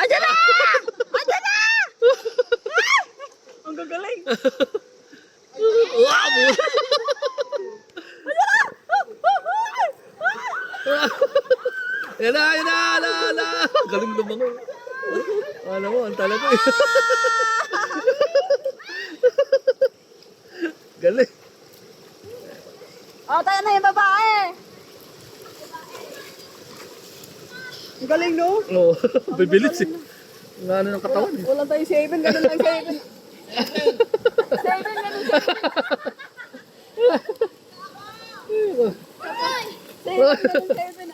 Ayan na! Ayan na! Ang gagaling. Wow! Yan na, yan na, ala. Galing lumangoy. Alam mo, ang talaga eh. Galing. Oh, tayo na yung babae. Ang galing, no? Oo, bibilis eh. Ang ano ng katawan eh. Wala tayong 7, ganun lang 7. 7, ganun 7. 7,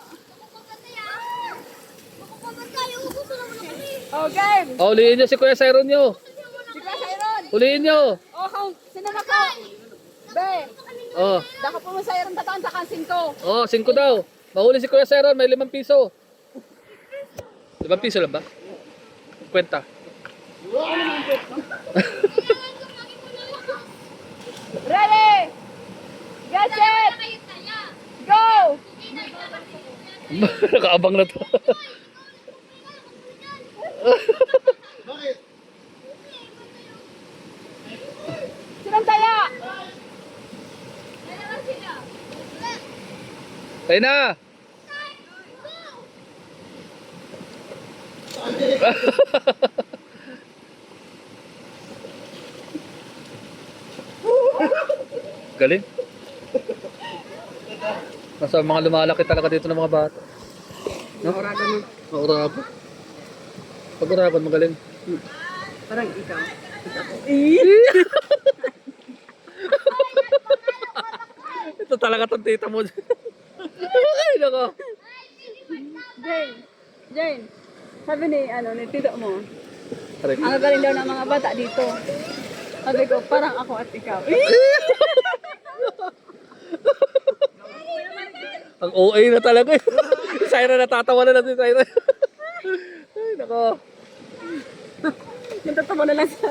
oh, game. Oh, huliin nyo si Kuya Siron nyo. Si Kuya Siron. Huliin nyo. Oh, sino na ka? Be, Oh, dako po mo Siron tataan takan 5. oh, 5 daw. Mahuli si Kuya Siron, may 5 piso. 5 piso lang ba? Kwenta. Ready? Get set! Go! Nakaabang na to. Sinong taya? Tayo na. Galing. Nasa mga lumalaki talaga dito ng mga bata. No? Mauraban. Pag uraban, magaling. Parang ikaw. Ito talaga itong tita mo. Ay, nako. Jane, sabi ni tito mo, Aray. ang gagaling daw ng mga bata dito. Sabi ko, parang ako at ikaw. Ang OA na talaga eh. Syra natatawa na lang si Syra. Ay, nako. Nagtatawa na lang sa